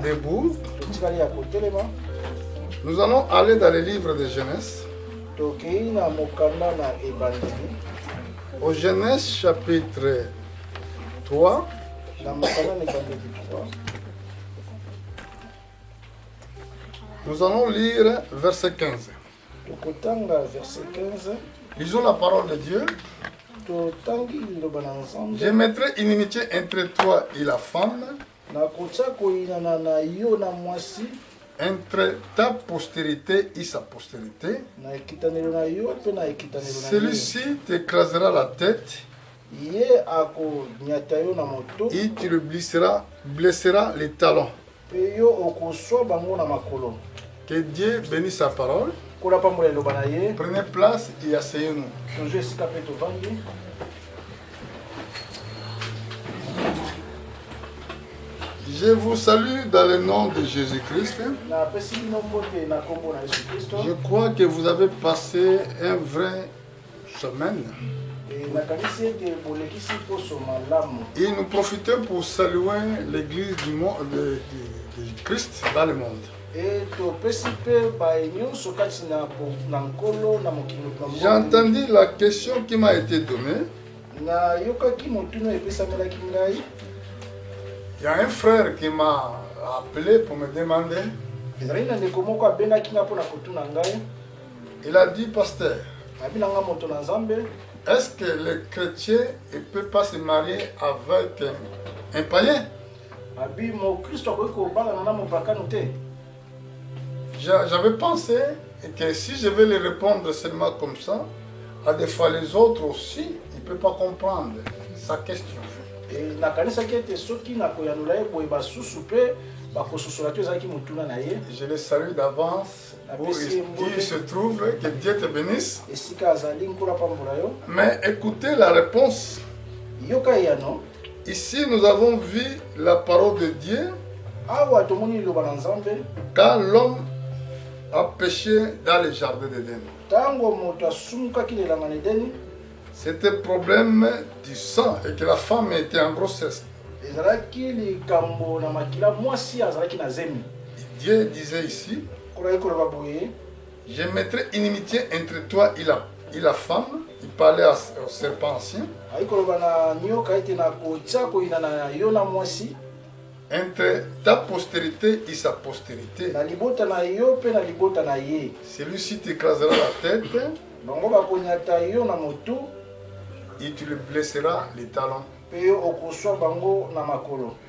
debout. Nous allons aller dans les livres de Genèse. Au Genèse chapitre 3. Nous allons lire verset 15. Lisons la parole de Dieu. Je mettrai inimitié entre toi et la femme, entre ta postérité et sa postérité. Celui-ci t'écrasera la tête et tu le blesseras les talons. Que Dieu bénisse sa parole. Prenez place et asseyez-nous. Je vous salue dans le nom de Jésus-Christ. Je crois que vous avez passé une vraie semaine. Et nous profitons pour saluer l'église de Christ dans le monde. J'ai entendu la question qui m'a été donnée. Il y a un frère qui m'a appelé pour me demander. Il a dit, pasteur, est-ce que le chrétien ne peut pas se marier avec un païen? J'avais pensé que si je vais lui répondre seulement comme ça, à des fois les autres aussi, ils ne peuvent pas comprendre sa question. Je les salue d'avance où il se trouve, que Dieu te bénisse. Mais écoutez la réponse. Ici nous avons vu la parole de Dieu quand l'homme a péché dans le jardin d'Éden. C'était le problème du sang et que la femme était en grossesse. Dieu disait ici, je mettrai inimitié entre toi et la femme. Il parlait au serpent ancien. Entre ta postérité et sa postérité. Celui-ci t'écrasera la tête et tu le blesseras les talons.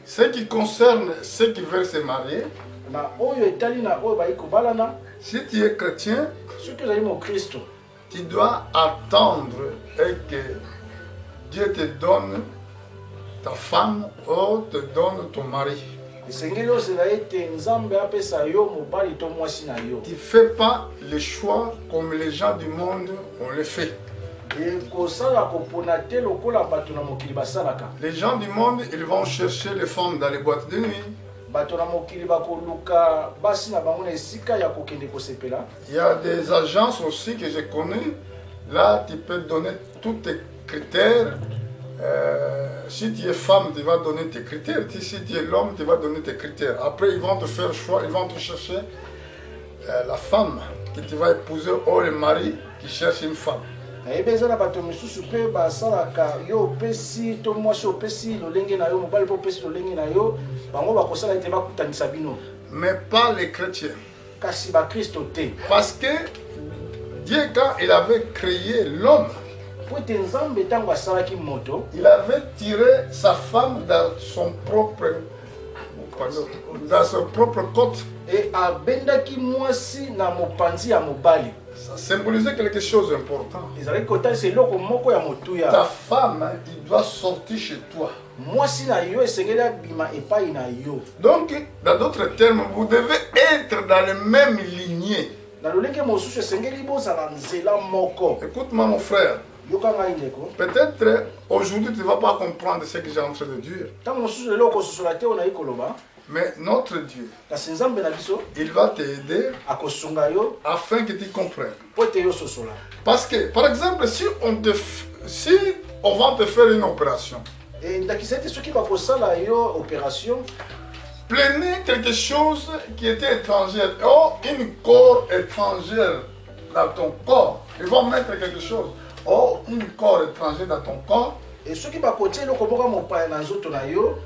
Ce qui concerne ceux qui veulent se marier, si tu es chrétien, tu dois attendre et que Dieu te donne ta femme ou te donne ton mari. Tu ne fais pas le choix comme les gens du monde ont le fait. Les gens du monde, ils vont chercher les femmes dans les boîtes de nuit. Il y a des agences aussi que je connais. Là, tu peux donner tous tes critères. Si tu es femme, tu vas donner tes critères. Si tu es l'homme, tu vas donner tes critères. Après, ils vont te faire le choix. Ils vont te chercher la femme que tu vas épouser ou le mari qui cherche une femme. Mais pas les chrétiens. Parce que Dieu, quand il avait créé l'homme, il avait tiré sa femme dans son propre côte. Ça symbolisait quelque chose d'important. Ta femme, il doit sortir chez toi. Donc, dans d'autres termes, vous devez être dans la même lignée. Écoute-moi, mon frère. Peut-être aujourd'hui tu ne vas pas comprendre ce que j'ai en train de dire. Mais notre Dieu, il va t'aider afin que tu comprennes. Parce que, par exemple, si on va te faire une opération, prenez quelque chose qui était étranger. Oh, une corps étrangère dans ton corps. Ils vont mettre quelque chose. Oh, une corps étranger dans ton corps. Et ceux qui va côté le koboka mon père na zoto na yo,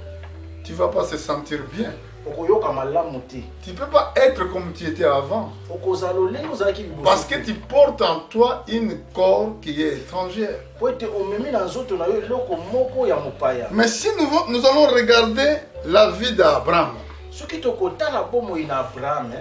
tu ne vas pas se sentir bien. okoyoka malamu te. Tu ne peux pas être comme tu étais avant. Okozalole ozalaki liboso. Parce que tu portes en toi une corps qui est étrangère. Po ete omemi na zoto na yo eloko moko ya mopaya. Mais si nous allons regarder la vie d'Abraham, Soki tokotala bomoi na Abraham,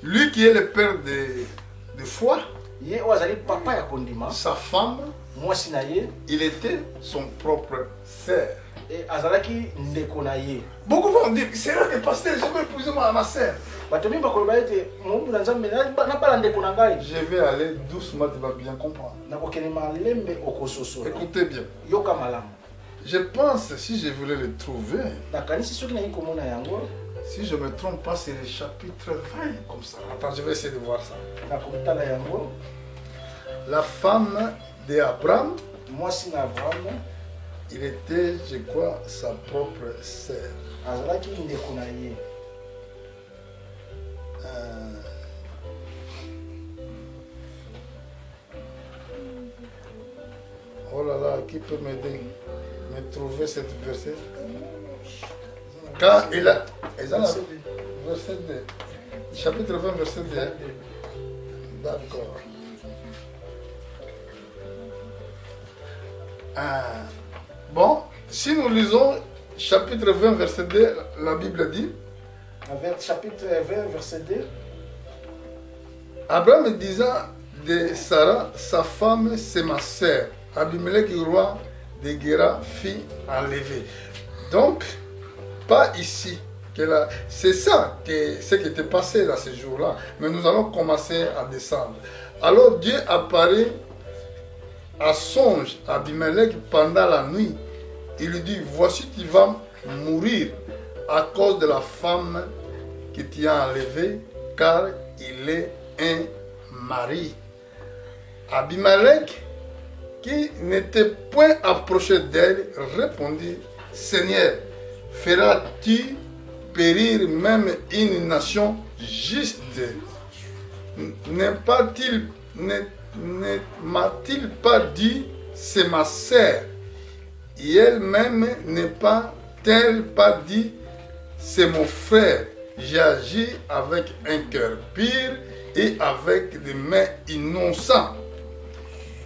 lui qui est le père de foi, ye ozali papa ya kondima, sa femme, mwasi na ye, il était son propre sœur. et azalaki ndeko na ye. Beaucoup vont dire, c'est là que pasteur, je vais épouser ma sœur. Bato mingi bakoloba ete mobu na nzambe na bala ndeko na ngai. Je vais aller doucement, tu vas bien comprendre. Nakokende malembe okososola. Écoutez bien. Yoka malamu. Je pense, si je voulais le trouver, Nakanisi soki na komona yango, si je ne me trompe pas, c'est le chapitre 20, comme ça. Attends, je vais essayer de voir ça. nakotala yango. La femme d'Abraham, Mwasi na Abraham il était, je crois, sa propre sœur. azalaki ndeko na ye. Oh là là, qui peut m'aider me trouver cette verset? Quand il a... Verset 2. Chapitre 20, verset 2. D'accord. Bon, si nous lisons chapitre 20, verset 2, la Bible dit... Chapitre 20, verset 2. Abraham disant de Sarah, sa femme, c'est ma sœur. Abimelech, roi de Guéra, fit enlever. Donc, pas ici. C'est ça ce qui était passé dans ces jours-là. Mais nous allons commencer à descendre. Alors Dieu apparaît à songe à Abimelech pendant la nuit. Il lui dit, voici tu vas mourir à cause de la femme que tu as enlevée, car il est un mari. Abimelech, qui n'était point approché d'elle, répondit, Seigneur, feras-tu périr même une nation juste? Ne m'a-t-il pas dit, c'est ma sœur? Et elle-même n'est pas-elle pas dit, c'est mon frère? J'ai agi avec un cœur pur et avec des mains innocentes.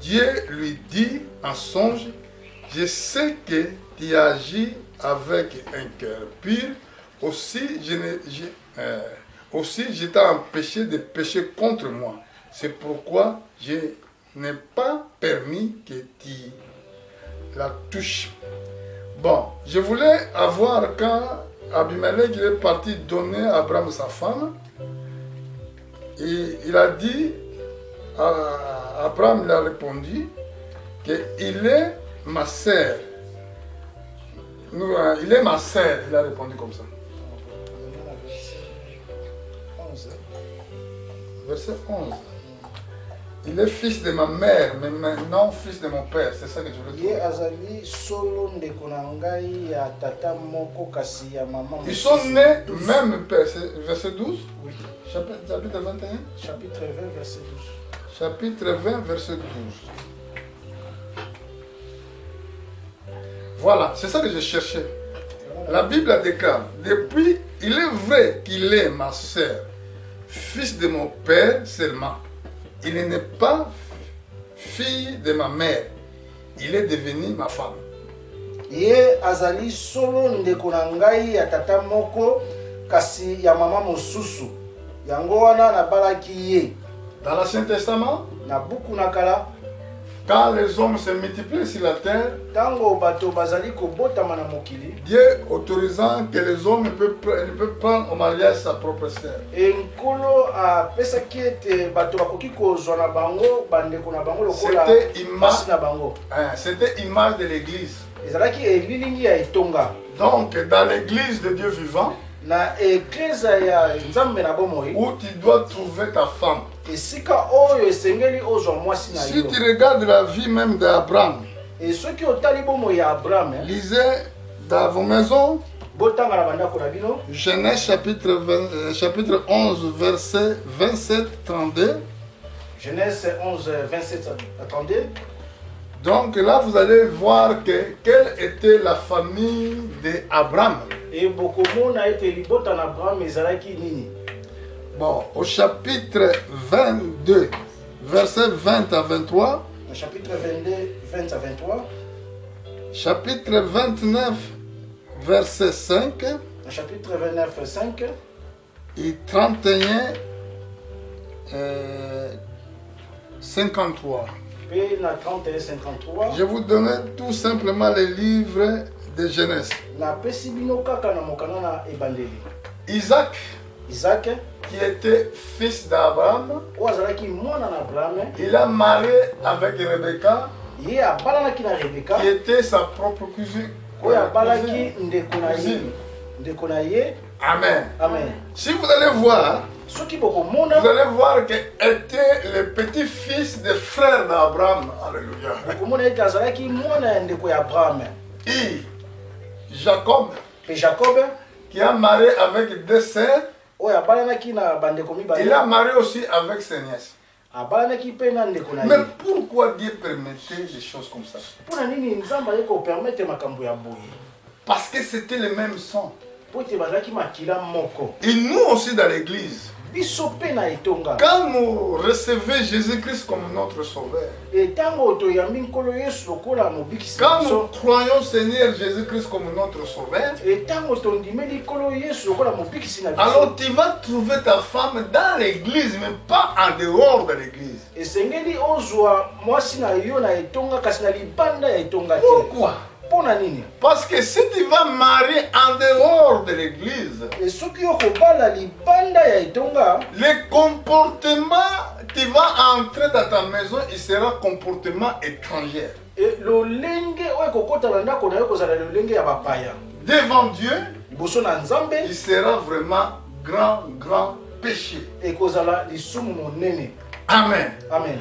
Dieu lui dit en songe, je sais que tu agis avec un cœur pur, aussi je t'ai empêché de pécher contre moi. C'est pourquoi je n'ai pas permis que tu la touches. Bon, je voulais avoir quand Abimelech est parti donner à Abraham sa femme, et il a dit, Abraham il a répondu qu'il est ma sœur. Il est ma sœur, il a répondu comme ça. Verset 11. Il est fils de ma mère, mais maintenant fils de mon père. C'est ça que je veux dire. Ils sont nés même père. Verset 12. Oui. Chapitre 21. Chapitre 20, verset 12. Chapitre 20, verset 12. Voilà, c'est ça que je cherchais. La Bible a déclaré, depuis, il est vrai qu'il est ma sœur, fils de mon père seulement. Il n'est pas fille de ma mère. Il est devenu ma femme. Ye azali solo ndeko na ngai ya tata moko kasi ya mama mosusu. Yango wana nabalaki ye. Dans l'Ancien Testament, na buku na kala, quand les hommes se multiplient sur la terre, tango bato bazali kobotama na mokili, Dieu autorisant que les hommes peuvent prendre au mariage sa propre sœur. enkolo apesaki ete bato bakoki kozwa na bango bandeko na bango lokola pasi na bango. C'était image de l'église. Ezalaki elilingi ya etonga. Donc dans l'église de Dieu vivant, na eklezia ya nzambe na bomoi, où tu dois trouver ta femme. esika oyo esengeli ozwa mwasi na yo. Si tu regardes la vie même d'Abraham, et soki otali bomoi ya Abraham, lisez dans vos maisons, botanga na bandako na bino. Genèse chapitre 11, verset 27-32. Genèse 11, 27 à 32. Donc là, vous allez voir quelle était la famille d'Abraham. Et bokomona ete libota na Abraham ezalaki nini. Bon, au chapitre 22, verset 20 à 23. Chapitre 22, 20 à 23. Chapitre 29, verset 5. Chapitre 29, 5. Et 31, 53. Puis na 31, 53. Je vous donne tout simplement les livres de Genèse. Na pesi bino kaka na mokanda na ebandeli. Isaac, Isaac, qui était fils d'Abraham, oyo azalaki mwana na Abraham, il a marié avec Rebecca, ye abalanaki na Rebeka, qui était sa propre cousine. oyo abalaki ndeko na ye. Ndeko na ye. Amen. Amen. Si vous allez voir, Soki bokomona, vous allez voir qu'il était le petit-fils des frères d'Abraham. Alléluia. bokomona ete azalaki mwana ya ndeko ya Abraham. Et Jacob, Pe Jacob, qui a marié avec deux sœurs, oyo abalanaki na bandeko mibale, il a marié aussi avec ses nièces. abalanaki mpe na ndeko na Mais ye. pourquoi Dieu permettait des choses comme ça? Mpona nini nzambe aye kopermettre makambo ya boye? Parce que c'était le même sang. Po ete bazalaki makila moko. Et nous aussi dans l'église, Biso mpe na etonga. quand nous recevons Jésus-Christ comme notre sauveur, Etango toyambi nkolo Yesu lokola mobikisi na quand nous biso. croyons Seigneur Jésus-Christ comme notre sauveur, Etango tondimeli nkolo Yesu lokola mobikisi na biso. alors tu vas trouver ta femme dans l'église, mais pas en dehors de l'église. Esengeli ozwa mwasi na yo na etonga kasi na libanda ya etonga te. Pourquoi? Mpona nini? Parce que si tu vas marier en dehors de l'église, E soki okobala libanda ya etonga, le comportement, tu vas entrer dans ta maison, il sera comportement étranger. lolenge oyo ekokota na ndako na yo kozala lolenge ya bapaya. Devant Dieu, Liboso na Nzambe il sera vraiment grand péché. ekozala lisumu monene. Amen. Amen.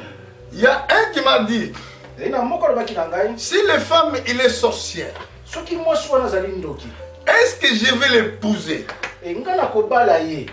Il y a un qui m'a dit, Ezali na moko alobaki na ngai, si les femmes, il est sorcière, soki mwasi wana azali ndoki, est-ce que je vais l'épouser? nga nakobala ye.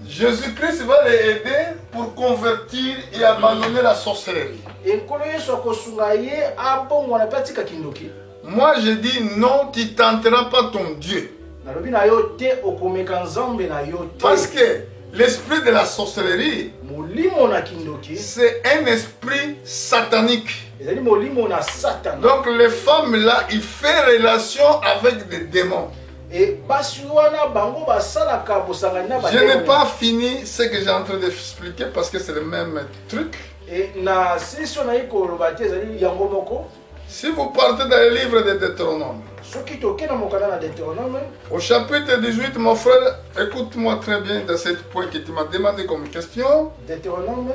Jésus-Christ va les aider pour convertir et abandonner la sorcellerie. Nkolo Yesu akosunga ye abongwana mpe atikaki ndoki. Moi, je dis non, tu ne tenteras pas ton Dieu. Nalobi na yo te okomeka Nzambe na yo te. Parce que l'esprit de la sorcellerie, molimo na kindoki c'est un esprit satanique. ezali molimo na Satan. Donc les femmes là, ils font relation avec des démons. Et basi wana bango basalaka bosangani na Je n'ai bademoni. pas fini ce que j'ai en train d'expliquer parce que c'est le même truc. Et na session na ikoloba te ezali yango moko. Si vous partez dans le livre de Deutéronome, Soki toke na mokanda na Deutéronome, au chapitre 18, mon frère, écoute-moi très bien dans ce point que tu m'as demandé comme question. Deutéronome,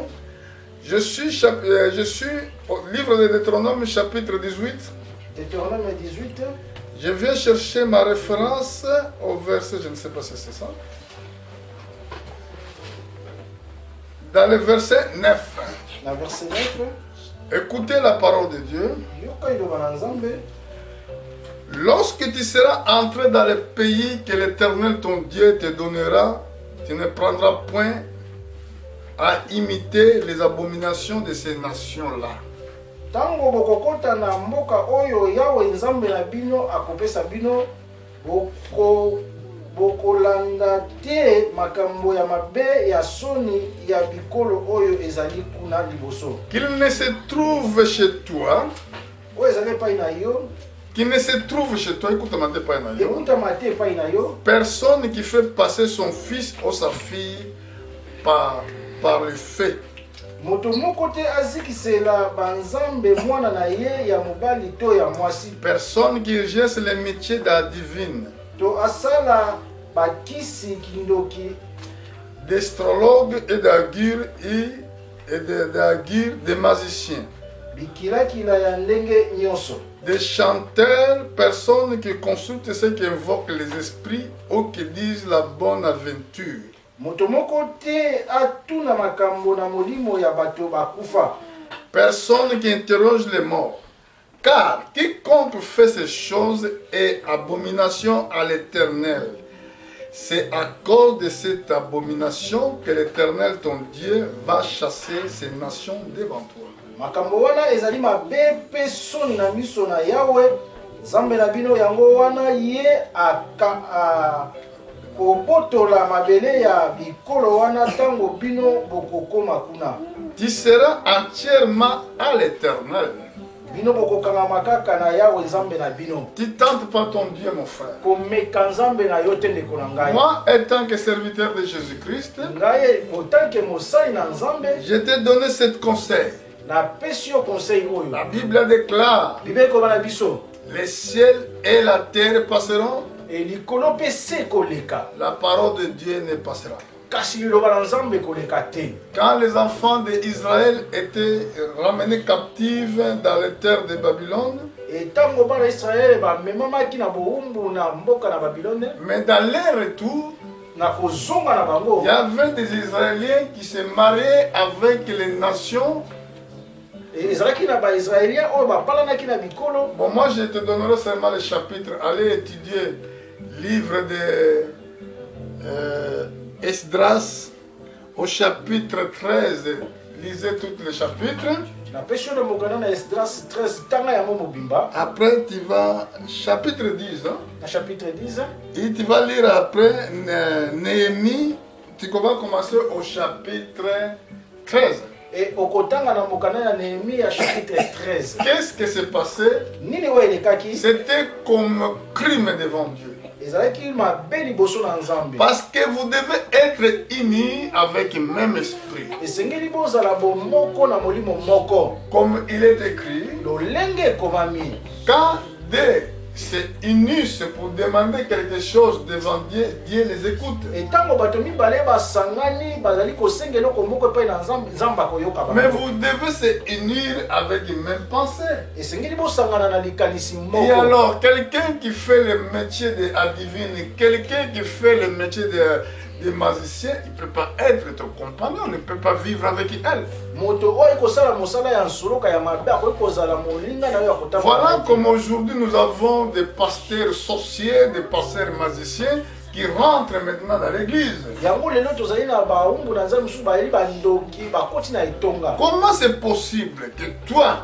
Je suis au livre de Deutéronome, chapitre 18. Deutéronome 18, Je viens chercher ma référence au verset, je ne sais pas si c'est ça. Dans le verset 9. na verset 9, Écoutez la parole de Dieu. yoka iloba na Nzambe, Lorsque tu seras entré dans le pays que l'Éternel ton Dieu te donnera, tu ne prendras point à imiter les abominations de ces nations-là. tango bokokota na mboka oyo Yawe Nzambe na bino akopesa bino, bokolanda te makambo ya mabe ya soni ya bikolo oyo ezali kuna liboso. Qu'il ne se trouve chez toi, Oyo ezali epai na yo, qu'il ne se trouve chez toi, écoute-moi, pas na yo, ekutama te epai na yo, personne qui fait passer son fils ou sa fille par le feu. moto moko te azikisela banzambe mwana na ye ya mobali to ya mwasi, Personne qui exerce le métier de la divine, to asala bakisi kindoki, d'astrologue et d'augure des magiciens, bikilakila ya ndenge nyonso, des chanteurs, personnes qui consultent ceux qui invoquent les esprits ou qui disent la bonne aventure. moto moko te atuna makambo na molimo ya bato bakufa, Personne qui interroge les morts, Car quiconque fait ces choses est abomination à l'Éternel. C'est à cause de cette abomination que l'Éternel, ton Dieu, va chasser ces nations devant toi. Makambo wana ezali mabe pe soni na miso na Yawe, Nzambe na bino yango wana ye kobotola mabele ya bikolo wana tango bino bokokoma kuna. Tu seras entièrement à l'Éternel. Bino bokokanga makaka na Yawe Nzambe na bino. Tu tentes pas ton Dieu, mon frère. Komeka Nzambe na yo te ndeko na ngai. Moi, étant que serviteur de Jésus-Christ, Ngai otanke mosali na Nzambe, je t'ai donné ce conseil. na pesi yo conseil oyo. La Bible déclare, Bible ko bana biso. les ciels et la terre passeront, E likolo pe se koleka. la parole de Dieu ne passera pas. Kasi liloba na Nzambe koleka te. Quand les enfants d'Israël étaient ramenés captifs dans les terres de Babylone, E tango bana Israele ba memamaki na boumbu na mboka na Babilone, mais dans leur retour, na kozonga na bango, il y avait des Israéliens qui se mariaient avec les nations. ezalaki na ba Israélien oyo bapalanaki na bikolo. Bon, moi je te donnerai seulement les chapitres. Allez étudier livre de Esdras au chapitre 13. Lisez tous les chapitres. Na pesi yo mokana na Esdras 13 tanga yango mobimba. Après, tu vas, chapitre 10, hein? Na chapitre 10. Et tu vas lire après Néhémie. Tu vas commencer au chapitre 13. Et okotanga na mokana na Néhémie ya chapitre 13. Qu'est-ce qui s'est passé? Nini oyo elekaki? C'était comme crime devant Dieu. Ezalaki mabe liboso na Nzambe. Parce que vous devez être unis avec le même esprit. Esengeli bozala bomoko na molimo moko. Comme il est écrit, Lolenge ekomami. quand deux se unissent pour demander quelque chose devant Dieu, Dieu les écoute. Etango bato mibale basangani bazali kosenga eloko moko epai na Nzambe, Nzambe akoyoka bango. Mais vous devez se unir avec une même pensée. Esengeli bosangana na likanisi Et moko. alors, quelqu'un qui fait le métier de adivine, quelqu'un qui fait le métier de magicien, il ne peut pas être ton compagnon, il ne peut pas vivre avec elle. Moto oyo ekosala mosala ya nsoloka ya mabe akoki kozala molinga na yo ya kotambola. Voilà comme aujourd'hui nous avons des pasteurs sorciers, des pasteurs magiciens qui rentrent maintenant dans l'église. Yango lelo tozali na baumbu na Nzambe mosusu bayeli bandoki bakoti na etonga. Comment c'est possible que toi,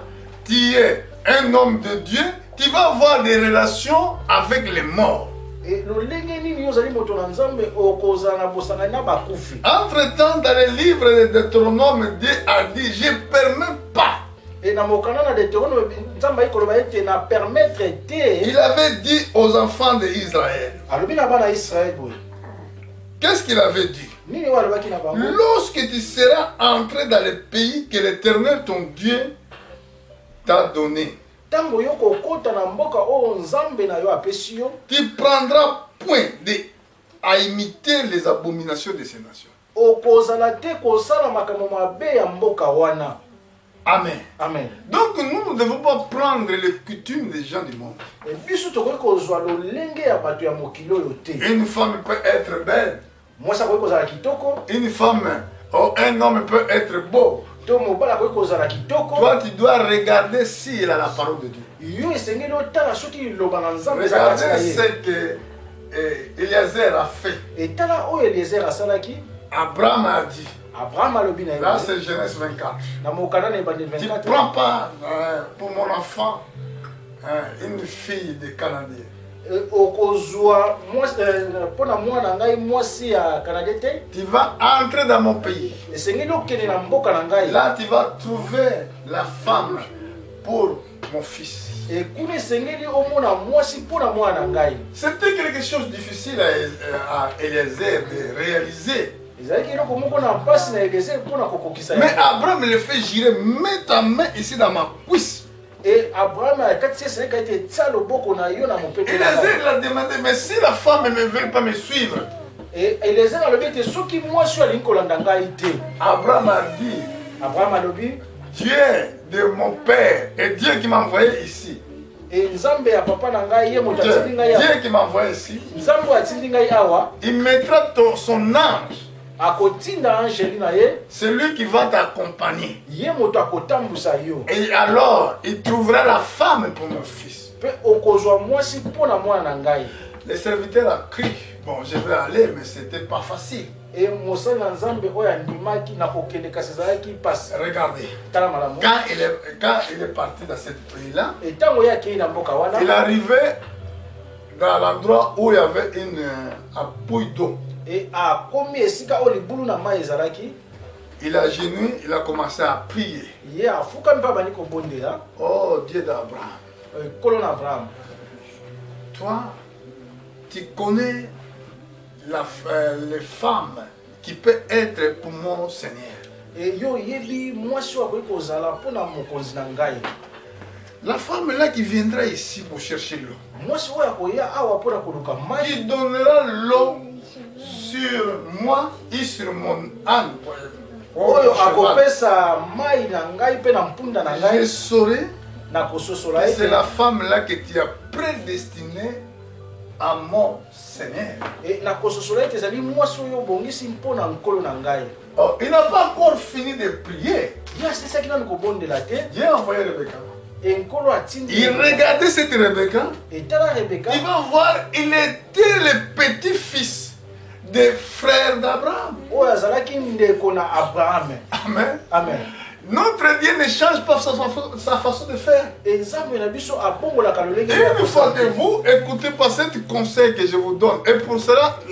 tu es un homme de Dieu, tu vas avoir des relations avec les morts? E lolenge nini ozali moto na Nzambe okozala na bosangani na bakufi? Entre-temps, dans le livre de Deutéronome, Dieu a dit, je ne permets pas. Et na mokana na Deutéronome Nzambe ayikoloba ete na permettre te. Il avait dit aux enfants d'Israël. Alobi na bana Israël boye. Qu'est-ce qu'il avait dit? Nini oyo alobaki na bango? Lorsque tu seras entré dans le pays que l'Éternel, ton Dieu, t'a donné, Tango yo kokota na mboka oyo Nzambe na yo apesi yo, tu prendras point à imiter les abominations de ces nations. okozala te kosala makambo mabe ya mboka wana. Amen. Amen. Donc nous ne devons pas prendre les coutumes des gens du monde. E biso tokoki kozwa lolenge ya bato ya mokili oyo te. Une femme peut être belle. Mwasi akoki kozala kitoko, Une femme, ou un homme peut être beau. to mobali akoki kozala kitoko. Toi, tu dois regarder s'il a la parole de Dieu. Yo esengeli otala soki liloba na Nzambe eza kati na Regardez ye. ce que Eliezer a fait. Etala oyo Eliezer asalaki, Abraham a dit. Abraham alobi na Là, ye. c'est Genèse 24. Na mokana na ebandeli Tu ne 24. prends pas pour mon enfant une fille de Canadien. Okozwa mpona mwana ngai mwasi ya Canada te. Tu vas entrer dans mon pays. Esengeli okende na mboka na ngai. Là, tu vas trouver la femme pour mon fils. E kuna esengeli omona mwasi mpona mwana na ngai. C'était quelque chose de difficile à Eliezer de réaliser. Ezalaki eloko moko na mpasi na Eliezer mpona kokokisa Mais yango. Abraham le fait jurer, mets ta main ici dans ma cuisse. Et Abraham akatisi esengeli ete tia loboko na yo na mopepe na ngai. Eliezer l'a demandé, mais si la femme ne veut pas me suivre, Et Eliezer alobi ete soki mwasi oyo alingi kolanda ngai te. Abraham a dit, Abraham alobi, Dieu de mon père et Dieu qui m'a envoyé ici. e Nzambe ya papa na ngai ye moto atindi ngai awa. Dieu qui m'a envoyé ici, Nzambe atindi ngai awa. il mettra son ange akotinda angeli na ye, c'est lui qui va t'accompagner. ye moto akotambusa yo. Et alors, il trouvera la femme pour mon fils. Pe okozwa mwasi mpona mwana na ngai. Le serviteur a crié. Bon, je vais aller, mais c'était pas facile. Et mosali na nzambe oyo andimaki na kokende kasi ezalaki pasi. Regardez, Tala malamu. quand il est parti dans cette pays-là, Et ntango ye akei na mboka wana, il arrivait dans l'endroit où il y avait une pouille d'eau. et akomi esika oyo libulu na mai ezalaki, Il a genouillé, il a commencé à prier. ye afukami mpe abandi kobondela Oh Dieu d'Abraham, nkolo na abraham. toi, tu connais les femmes qui peuvent être pour mon Seigneur. Et yo yebi mwasi oyo akoki kozala mpona mokonzi na ngai. La femme là qui viendra ici pour chercher l'eau, Mwasi oyo akoya awa mpona koluka mai, qui donnera l'eau sur moi et sur mon âne. oyo Cheval. akopesa mai na ngai mpe na mpunda na Je ngai, saurai na kososola que c'est ete. la femme là que tu as prédestinée à mon Seigneur. E na kososola ete ezali mwasi oyo obongisi mpona nkolo na ngai. Oh, il n'a pas encore fini de prier. Ye asilisaki nanu kobondela te, Dieu a envoyé Rebecca. e nkolo atindi. Il regardait cette Rebecca. Etala Rebeka, Il va voir, il était le petit-fils des frères d'Abraham. oyo azalaki ndeko na Abraham. Amen. Amen. Notre Dieu ne change pas sa façon de faire. E nzambe na biso abongolaka lolenge Et une fois que vous écoutez pas ce conseil que je vous donne, et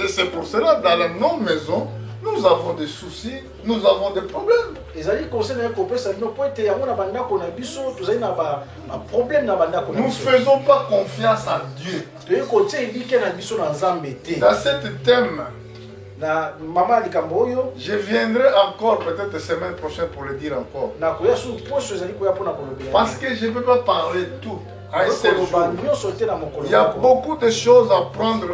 c'est pour cela, dans nos maisons, nous avons des soucis, nous avons des problèmes. ezali conseil na ye kopesa bino po ete yango na bandako na biso tozali na baproblème na bandako na Nous ne biso. faisons pas confiance à Dieu. Toyei kotia ebike na biso na nzambe te. Dans ce thème, Na mama ya likambo oyo, je viendrai encore peut-être la semaine prochaine pour le dire encore. nakoya su poso ezali koya mpona kolobela. Parce que je ne peux pas parler tout à un seul jour. koloba nyonso te na mokolo Il y a moko. beaucoup de choses à prendre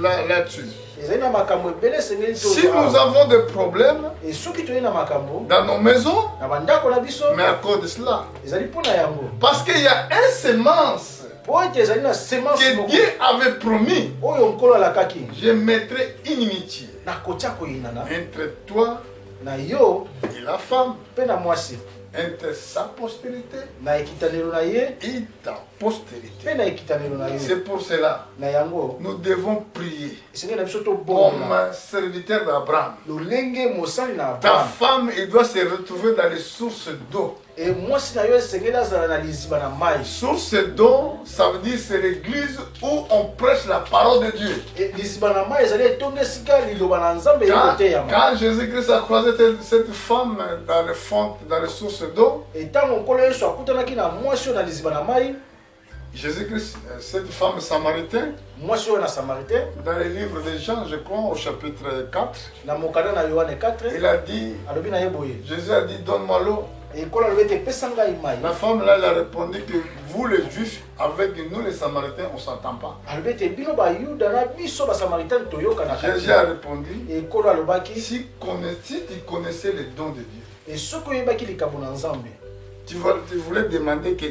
là-dessus. Ezali na makambo ebele esengeli Si tozwa nous awa. avons des problèmes E soki toyei na makambo dans nos maisons, na bandako na biso, mais à cause de cela, ezali mpona yango. parce qu'il y a une semence Po ete ezali na semence que moko Dieu avait promis, oyo nkolo alakaki, je mettrai inimitié nakotia koyinana entre toi na yo et la femme, mpe na mwasi, entre sa postérité na ekitanelo na ye et ta postérité. mpe na ekitanelo na yo. C'est pour cela Na yango nous devons prier esengeli na biso comme tobongola serviteur d'Abraham. lolenge mosali na Ta Abraham. femme, il doit se retrouver dans les sources d'eau. E mwasi na yo esengeli azala na liziba na mai. Source d'eau, ça veut dire c'est l'église où on prêche la parole de Dieu. E liziba na mai ezali etonga esika liloba na nzambe Quand, ekoteyama. quand Jésus-Christ a croisé cette femme dans les fontes, dans les sources d'eau, E ntango nkolo yesu akutanaki na mwasi oyo na liziba na mai, Jésus-Christ, cette femme samaritaine, mwasi oyo na samaritain, dans le livre de Jean, je crois, au chapitre 4, na mokanda na yohane 4, il a dit, alobi na ye boye, Jésus a dit, donne-moi l'eau. e nkolo alobi ete pesa ngai mai. La femme là, elle a répondu que vous les Juifs, avec nous les Samaritains, on ne s'entend pas. alobi ete bino bayuda na biso basamaritain toyokanaka Jésus te. a répondu, E nkolo alobaki, si tu connaissais les dons de Dieu, e soki oyebaki likambo na nzambe, tu voulais demander que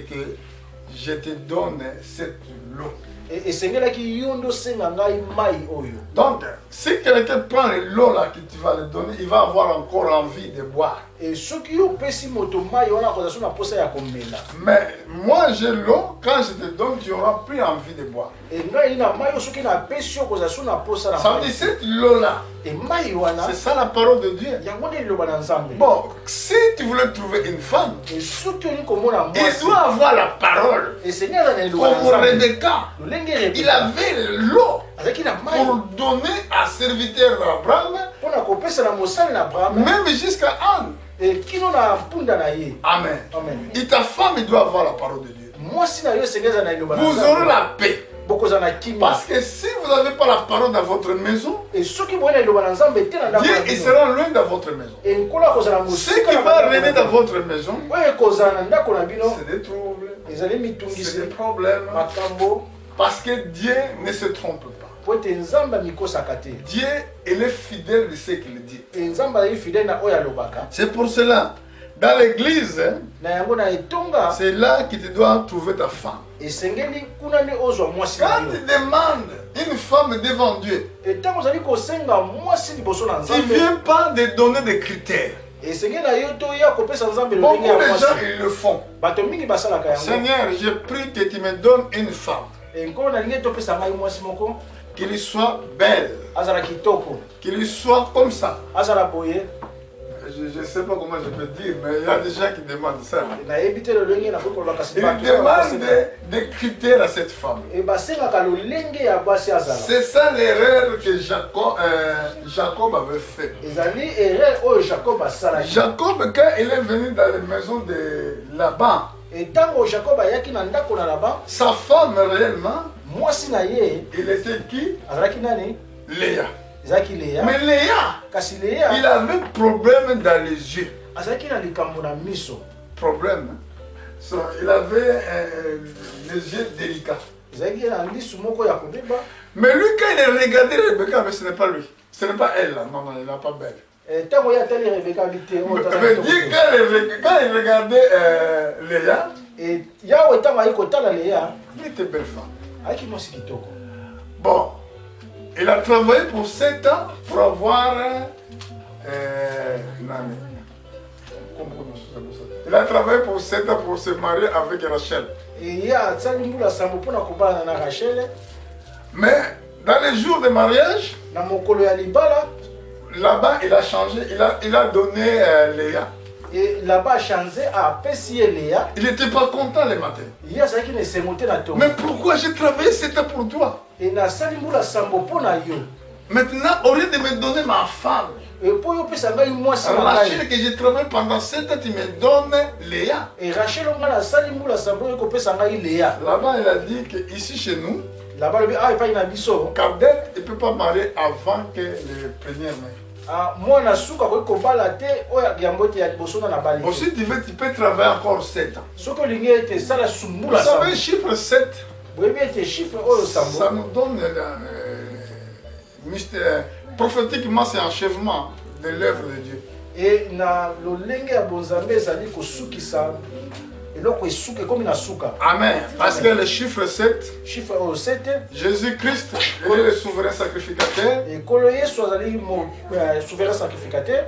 je te donne cette eau. e esengelaki yo nde osenga ngai mai oyo. Donc, si quelqu'un prend l'eau là que tu vas lui donner, il va avoir encore envie de boire. E soki yo opesi moto mai wana akozala so na posa ya komela. Mais moi j'ai l'eau, quand je te donne, tu n'auras plus envie de boire. E ngai na mai oyo soki napesi yo kozala so na posa na Ça veut mai. dire cette eau là, E mai wana c'est ça la parole de Dieu. yango nde liloba na nzambe. Bon, si tu voulais trouver une femme, E soki olingi komona il mwasi, doit avoir la parole. esengeli aza na liloba na Comme nzambe. Rebecca, Lolenge il Rebeka avait l'eau azalaki na mai pour donner à serviteur d'Abraham, mpona kopesa na mosali na Abraham, même jusqu'à Anne. e kino na mpunda na ye. Amen. Amen. Et ta femme, il doit avoir la parole de Dieu. Mwasi na yo esengeli aza na liloba na Vous aurez nzambe. la paix. Bokozala na kimia. Parce que si vous n'avez pas la parole dans votre maison, E soki boye na liloba na nzambe te na ndako Dieu na il bino, sera loin dans votre maison. e nkolo akozala Ce mosika qui na va bandako na régner dans bino. votre maison, Oyo ekozala na ndako na bino c'est des troubles, ezali c'est mitungisi des problèmes. makambo, Parce que Dieu ne se trompe pas. po ete nzambe amikosaka te. Dieu, il est fidèle de ce qu'il dit. E nzambe azali fidele na oyo alobaka. C'est pour cela, Dans l'église, na yango na etonga c'est là que tu dois trouver ta femme. esengeli kuna nde ozwa mwasi na Quand yo. tu demandes une femme devant Dieu, Etango ozali kosenga mwasi liboso na tu ne nzambe viens pas de donner des critères. esengeli na yo toya kopesa nzambe Beaucoup lolenge ya de mwasi. gens, ils le font. Bato mingi basalaka yango. Seigneur, je prie que tu me donnes une femme, Nkolo nalingi topesa ngai mwasi moko qu'il soit belle, azala kitoko qu'il soit comme ça. azala boye. Je ne sais pas comment je peux dire, mais il y a des gens qui demandent ça. nayebi te lolenge nakoki koloba kasi Ils bato demandent des critères à cette femme. basengaka lolenge ya basi azala. C'est ça l'erreur que Jacob avait fait. ezali erreur oyo Jacob asalaki. Jacob, quand il est venu dans la maison de Laban, etango Jacob ayaki na ndako na Laban, sa femme réellement, mwasi na ye il était qui? azalaki nani? Léa. ezalaki Léa. Mais Léa, Kasi il Léa avait problème dans les yeux. azalaki na likambo na miso. Problème. So, il avait les yeux délicats. ezalaki na lisu moko ya kobeba. Mais lui, quand il regardait Rebecca, mais ce n'est pas lui. Ce n'est pas elle. Là. Non, non, elle n'est pas belle. Ntango ye atali Rebeka abi te oyo Mais dit quand il regardait Léa, yawe ntango ayi kotala Léa il était belle femme. ayaki mwasi kitoko. Bon, il a travaillé pour 7 ans pour avoir... il a travaillé pour 7 ans pour se marier avec Rachel. Ye atali mbula sambo mpona kobalana na Rachel. Mais dans les jours de mariage, Na mokolo ya libala là-bas, il a changé, il a donné Léa. là-bas changé apesi ye Léa. Il n'était pas content le matin. Ye azalaki na esengo te na tongo. Mais pourquoi j'ai travaillé 7 ans pour toi? nasali mbula sambo mpo na yo. Maintenant, au lieu de me donner ma femme, mpo yo opesa ngai mwasi na Rachel, ngai. que j'ai travaillé pendant 7 ans, tu me donnes Léa. Rachel onga nasali mbula sambo yo kopesa ngai Léa. Là-bas, il a dit qu'ici chez nous, Là-bas lobi epai na biso Cadet ne peut pas marier avant que le premier mai. mwana suka akoki kobala te oyo yango ete ya liboso na bali te. Aussi, tu peux travailler encore 7 ans. soki olingi ete esala Vous sumbula savez, sambo le chiffre 7, boyebi ete chiffre oyo ça sambo nous donne prophétiquement, c'est achèvement de l'œuvre de Dieu. e na lolenge ya bonzambe ezali kosukisa eloko esuka ekomi na suka. Amen. Parce que le chiffre 7, chiffre oyo 7 Jésus-Christ, il est le souverain sacrificateur. ekolo yesu azali souverain sacrificateur.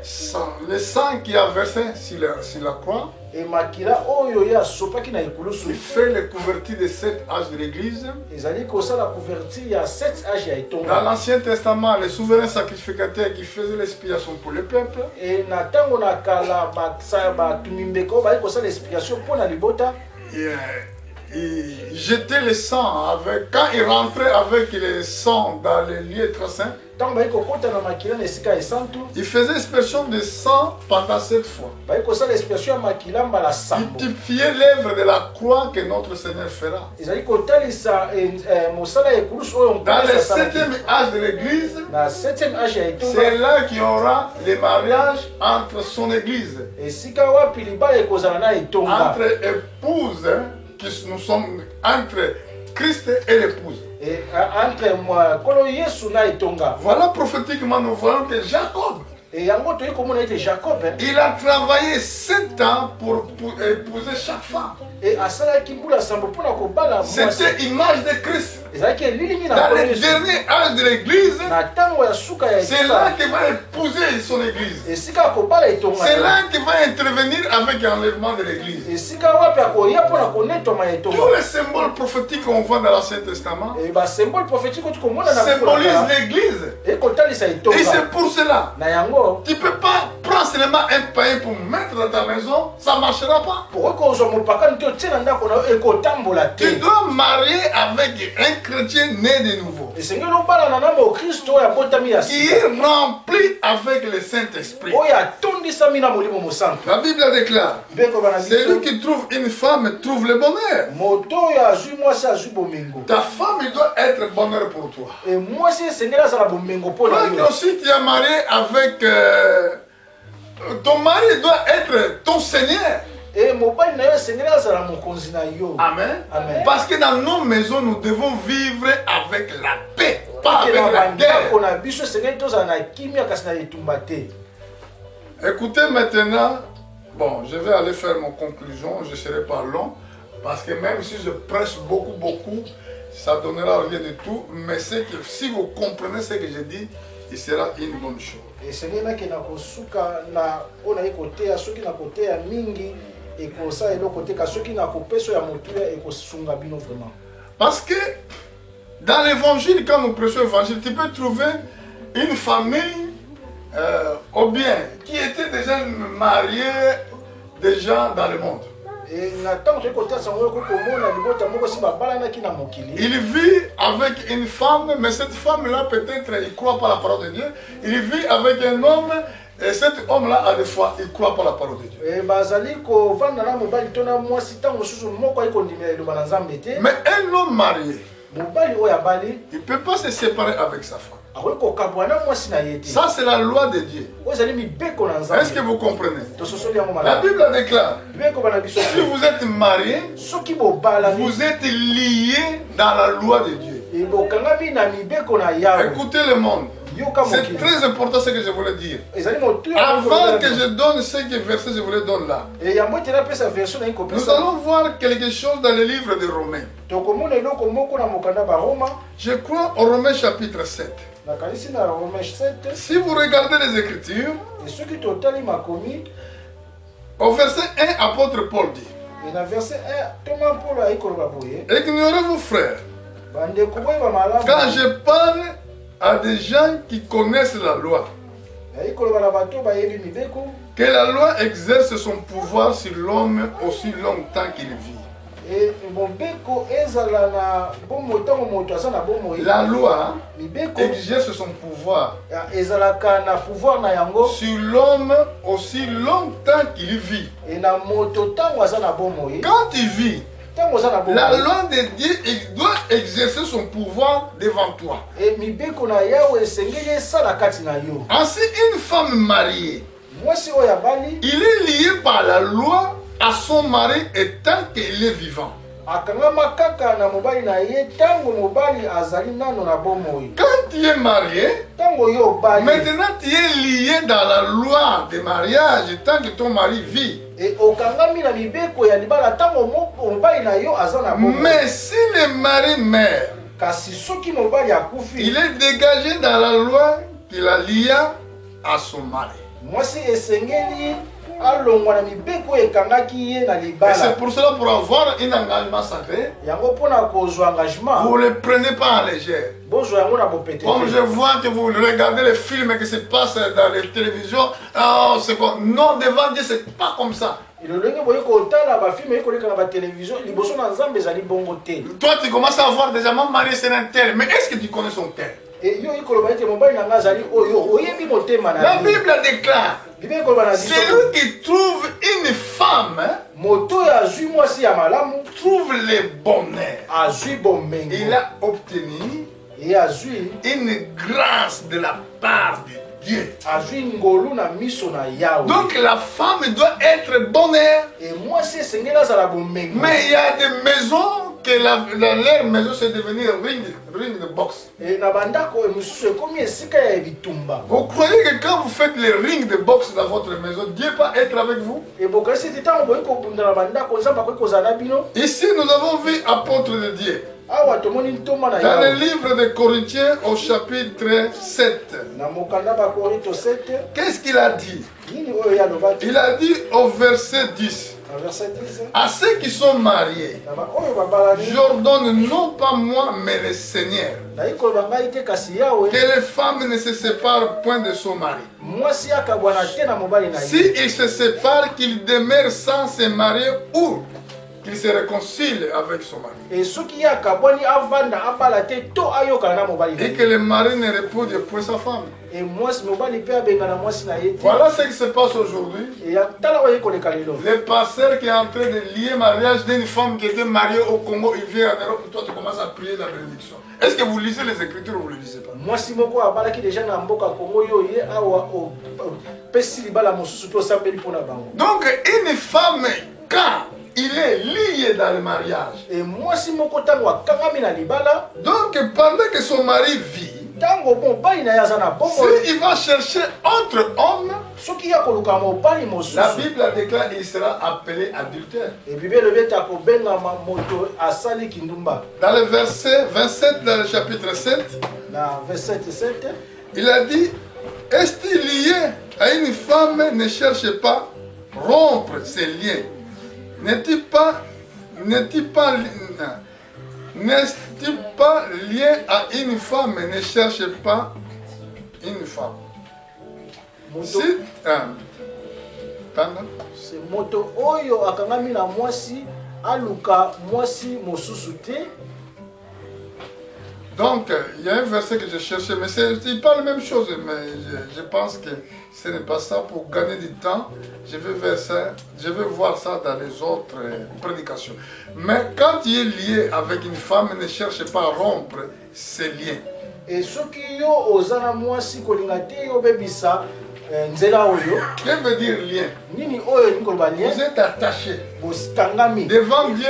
Le sang qui a versé sur la croix, e makila oyo ye asopaki na ekulusu il fait le couverture des 7 âges de l'Église. ezali kosala couverture ya 7 age ya Dans etonga. l'Ancien Testament, le souverain sacrificateur qui faisait l'expiation pour le peuple. e na ntango na kala batumi mbeko bali kosala explication mpo na libota. Il jetait le sang avec, quand il rentrait avec le sang dans les lieux très saints, ntango bali kokota na makila na esika esantu il faisait expression de sang pendant 7 fois. bali kosala explication ya makila mbala Il sambo. typifiait l'œuvre de la croix que notre Seigneur fera. ezali kotalisa mosala ya ekulusu oyo Dans le Nkolo asalaki. 7e âge de l'Église, na 7e age ya etonga c'est là qu'il y aura le mariage entre son Église, esika wapi libala ekozala na etonga. entre épouses, qui nous sommes entre Christ et l'épouse. entre nkolo yesu na etonga. Voilà prophétiquement nous voyons que Jacob, yango toyi komona ete Jacob il a travaillé 7 ans pour épouser chaque femme. asalaki mbula sambo mpona kobala mwasi. C'était image de Christ. ezalaki elilingi na Dans nkolo le yesu. dernier âge de l'Église, na ntango ya suka ya c'est là qu'il va épouser son Église. esika akobala etonga. C'est là qu'il va intervenir avec l'enlèvement de l'Église. esika wapi akoya mpona konetwama ya etonga. Tous les symboles prophétiques qu'on voit dans l'Ancien Testament basymbole prophétique oti komona na symbolisent l'Église. ekotalisa etonga. Et c'est pour cela, na yango tu ne peux pas prendre seulement un pain pour mettre dans ta maison, ça ne marchera pas. okoki kozwa mopakani te otie na ndako na yo ekotambola Tu te. dois marier avec un chrétien né de nouveau, esengeli obalana na mokristo oyo abotami ya qui sika est rempli avec le Saint-Esprit. oyo atondisami na molimo mosantu. La Bible déclare, mpe kobana celui biso qui trouve une femme trouve le bonheur. moto oyo azwi mwasi azwi bomengo. Ta femme, il doit être bonheur pour toi. mwasi esengeli azala bomengo mpo na Quand yo. aussi tu es marié avec... ton mari doit être ton Seigneur. mobali na yo esengeli azala mokonzi na yo. Amen. Amen. Parce que dans nos maisons, nous devons vivre avec la paix, pas Eke avec na la guerre. bandako na biso esengeli tozala na kimia kasi na etumba te. Écoutez maintenant Bon, je vais aller faire mon conclusion, je ne serai pas long, parce que même si je prêche beaucoup, ça ne donnera rien du tout, mais c'est que si vous comprenez ce que je dis, il sera une bonne chose. Et c'est là que na kosuka na ona ekote ya soki na kote ya mingi et ko ça et côté ka soki na kopeso ya motuya et ko sunga bino vraiment. Parce que dans l'évangile, quand nous prêchons l'évangile, tu peux trouver une famille ou bien qui était déjà mariée déjà dans le monde. Il vit avec une femme, mais cette femme-là peut-être il ne croit pas la parole de Dieu. Il vit avec un homme, et cet homme-là a des fois il ne croit pas la parole de Dieu. Mais un homme marié, il ne peut pas se séparer avec sa femme. Ça, c'est la loi de Dieu. Est-ce que vous comprenez? La Bible déclare, si vous êtes marié, vous êtes lié dans la loi de Dieu. Écoutez le monde. C'est très important ce que je voulais dire. Avant que je donne ce que verset je voulais donner là, nous allons voir quelque chose dans le livre de Romains. Je crois au Romains chapitre 7. Si vous regardez les Écritures, au verset 1, apôtre Paul dit, ignorez-vous frères, quand je parle à des gens qui connaissent la loi, que la loi exerce son pouvoir sur l'homme aussi longtemps qu'il vit. La loi exerce son pouvoir sur l'homme aussi longtemps qu'il vit. Quand il vit, la loi de Dieu doit exercer son pouvoir devant toi. Ainsi, une femme mariée, il est lié par la loi à son mari et tant qu'il est vivant. Quand tu es marié, maintenant tu es lié dans la loi de mariage tant que ton mari vit. Mais si le mari meurt, il est dégagé dans la loi qu'il a lié à son mari. Et c'est pour cela, pour avoir un engagement sacré, vous ne le prenez pas en légère. Comme je vois que vous regardez les films qui se passent dans les télévisions, oh, non, devant Dieu, c'est pas comme ça. Toi, tu commences à voir déjà mon mari, c'est un tel, mais est-ce que tu connais son tel? La Bible déclare, celui qui trouve une femme trouve le bonheur. Il a obtenu une grâce de la part de Dieu. Donc la femme doit être bonheur. Mais il y a des maisons que leur maison c'est devenu ring de boxe. Vous croyez que quand vous faites les rings de boxe dans votre maison, Dieu va être avec vous? Ici nous avons vu apôtre de Dieu. Dans le livre de Corinthiens au chapitre 7, qu'est-ce qu'il a dit? Il a dit au verset 10, à ceux qui sont mariés, j'ordonne non pas moi mais le Seigneur, que les femmes ne se séparent point de son mari. Si ils se séparent, qu'ils demeurent sans se marier ou qu'il se réconcilie avec son mari. Et que le mari ne répude point sa femme. Voilà ce qui se passe aujourd'hui. Le pasteur qui est en train de lier le mariage d'une femme qui était mariée au Congo, il vient en Europe, toi tu commences à prier la bénédiction. Est-ce que vous lisez les Écritures ou vous ne les lisez pas? Donc une femme, quand il est lié dans le mariage, donc pendant que son mari vit, Tango mobali na yazana bongo. S'il va chercher entre hommes, Soki ya koluka mobali mosusu. la Bible déclare qu'il sera appelé adultère. Et Bible beta ko benga moto asali kindumba. Dans le verset 27, dans le chapitre 7, Na verset 7, il a dit, est-il lié à une femme, ne cherche pas rompre ses liens. N'est-il pas lié à une femme, ne cherche pas une femme. moto Si, pardon. c'est moto oyo akangami na mwasi aluka mwasi mosusu te. Donc, il y a un verset que je cherchais, mais il parle la même chose, mais je pense que ce n'est pas ça. Pour gagner du temps, je vais voir ça dans les autres prédications. Mais quand il est lié avec une femme, ne cherche pas à rompre ses liens. Et soki yo ozana mwasi kolinga te yo bebisa nzela oyo. Qu'est-ce que veut dire lien? Nini oyo nikoloba lien? Vous êtes attachés. Bositangami. Devant Dieu,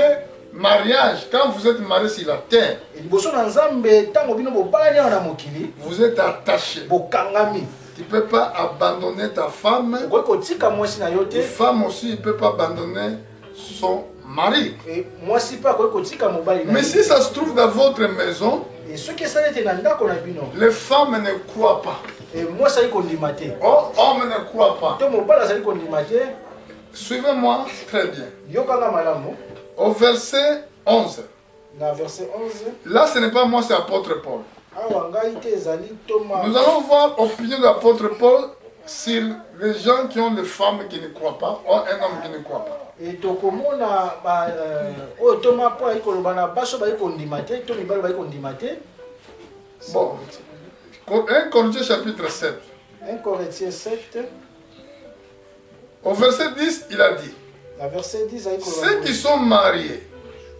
mariage, quand vous êtes mariés sur la terre, Liboso na Nzambe tango bino bobalani na mokili. vous êtes attachés. Bokangami. Tu ne peux pas abandonner ta femme. Okoki kotika mwasi na yo Une te. femme aussi ne peut pas abandonner son mari. Et mwasi pa akoki kotika mobali na Mais ye. si ça se trouve dans votre maison, Et soki esali ete na ndako na bino. les femmes ne croient pas. Et mwasi azali kondima te. Oh, hommes ne croient pas. To mobali azali kondima te. Suivez-moi très bien. Yokanga malamu. Au verset 11. Na verset 11. Là, ce n'est pas moi, c'est l'apôtre Paul. Awa ngai te ezali Thomas. Nous allons voir l'opinion de l'apôtre Paul sur les gens qui ont des femmes qui ne croient pas, ou un homme qui ne croit pas. Et tokomona oyo Thomas po ayi koloba na baso bayi kondima te, to mibali bayi kondima te. Bon, 1 Corinthiens chapitre 7. 1 Corinthiens 7, Au verset 10, il a dit, la verset 10 ayi ceux koloba. qui sont mariés,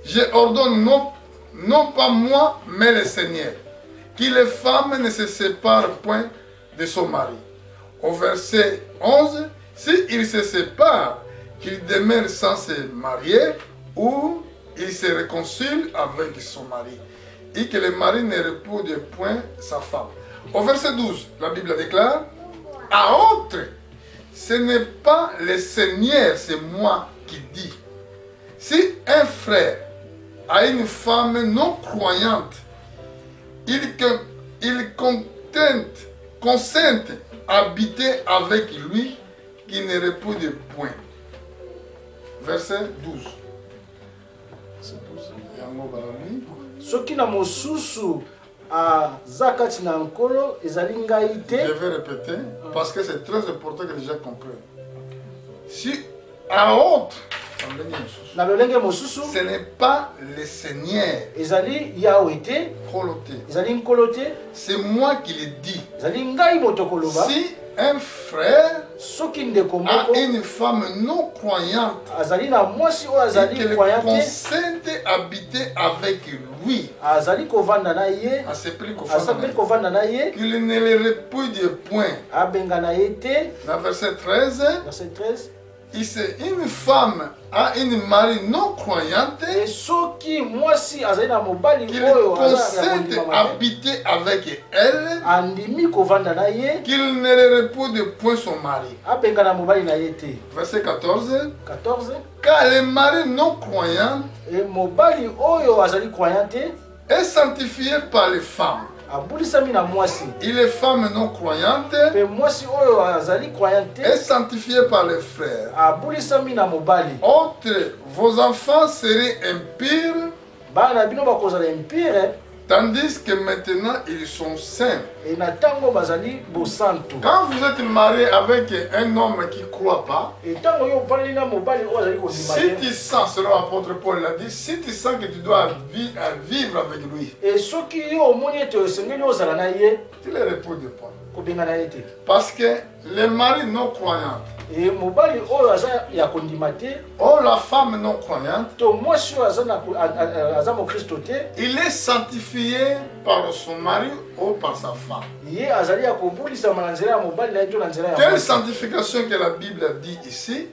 je ordonne non pas moi, mais le Seigneur, que les femmes ne se séparent point de son mari. Au verset 11, s'il se sépare, qu'il demeure sans se marier ou il se réconcilie avec son mari et que le mari ne repousse point sa femme. Au verset 12, la Bible déclare, à autre, ce n'est pas le Seigneur, c'est moi qui dis. Si un frère a une femme non croyante, il consente à habiter avec lui qui ne repousse point. Verset 12. Soki na mosusu aza kati na nkolo ezali ngai te. Je vais répéter parce que c'est très important que les gens comprennent. Si à autre, Na lolenge mosusu ce n'est pas le Seigneur, ezali Yahweh te, Koloté. ezali nkolo te, C'est moi qui le dis. ezali ngai moto koloba. Si un frère Soki ndeko a moko une femme non croyante, azali na mwasi oyo et azali qu'elle croyant te, consente habiter avec lui, azali kovanda na ye, à ce prix qu'on asapeli kovanda na ye, qu'il ne le repouille point. abenga na ye te. Dans verset 13, Verset 13. une femme a une mari non croyante, Et soki mwasi azali na mobali qu'il oyo aza ya consente kondima te, habiter avec elle, andimi kovanda na ye, qu'il ne le repouille point son mari. abenga na mobali na ye te. Verset 14, 14. car le mari non croyant Et mobali oyo azali croyant te, est sanctifié par les femmes. abulisami na mwasi. Et les femmes non croyantes Pe mwasi oyo azali croyant te, est sanctifié par les frères. abulisami na mobali. Autres, vos enfants seraient impurs, Bana bino bakozala impire, tandis que maintenant ils sont saints. et na tango bazali bosantu. Quand vous êtes marié avec un homme qui ne croit pas, Et tango yo paleli na mobali oyo azali kondima si te, tu sens, selon l'apôtre Paul l'a dit, si tu sens que tu dois vivre avec lui, et soki yo omoni ete osengeli ozala na ye, tu le repouilles de point. kobenga na ye te. Parce que les maris non croyants, Et mobali oyo aza ya kondima te, ou la femme non croyante, to mwasi oyo aza mokristo te, il est sanctifié par son mari ou par sa femme. ye azali ya kobulisama na nzela ya mobali na ye to na nzela ya Quelle mwasi. sanctification que la Bible dit ici?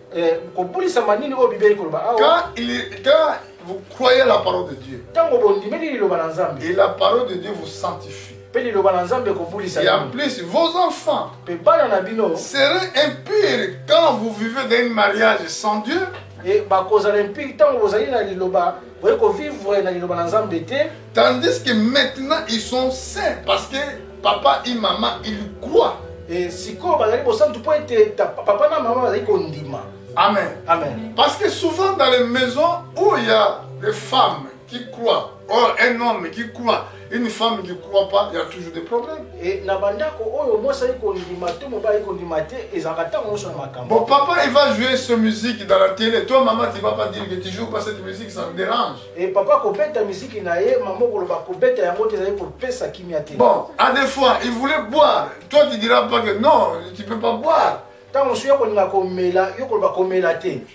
Kobulisama nini oyo bibeli koloba awa? Quand vous croyez la parole de Dieu, Ntango bondimeli liloba na Nzambe, et la parole de Dieu vous sanctifie. Et en plus, vos enfants seraient impurs quand vous vivez dans un mariage sans Dieu. Tandis que maintenant, ils sont saints parce que papa et maman, ils croient. Amen. Amen. Parce que souvent dans les maisons où il y a des femmes qui croient, ou un homme qui croit, une femme qui ne croit pas, il y a toujours des problèmes. Bon, papa, il va jouer cette musique dans la télé. Toi, maman, tu ne vas pas dire que tu ne joues pas cette musique, ça me dérange. Bon, à des fois, il voulait boire. Toi, tu ne diras pas que non, tu ne peux pas boire.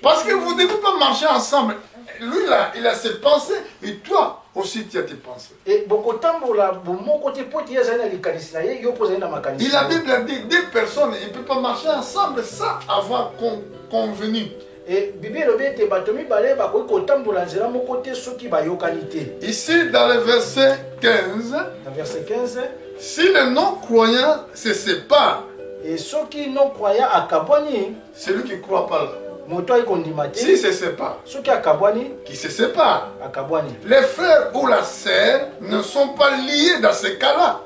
Parce que vous ne devez pas marcher ensemble. Lui, là, il a ses pensées et toi aussi, tu as tes pensées. Et la Bible a dit deux personnes, ils ne peuvent pas marcher ensemble sans avoir convenu. Ici, dans le verset 15, si les non-croyants se séparent, celui qui ne croit pas là, si se sépare, qui se sépare, les frères ou la sœur ne sont pas liés dans ce cas-là.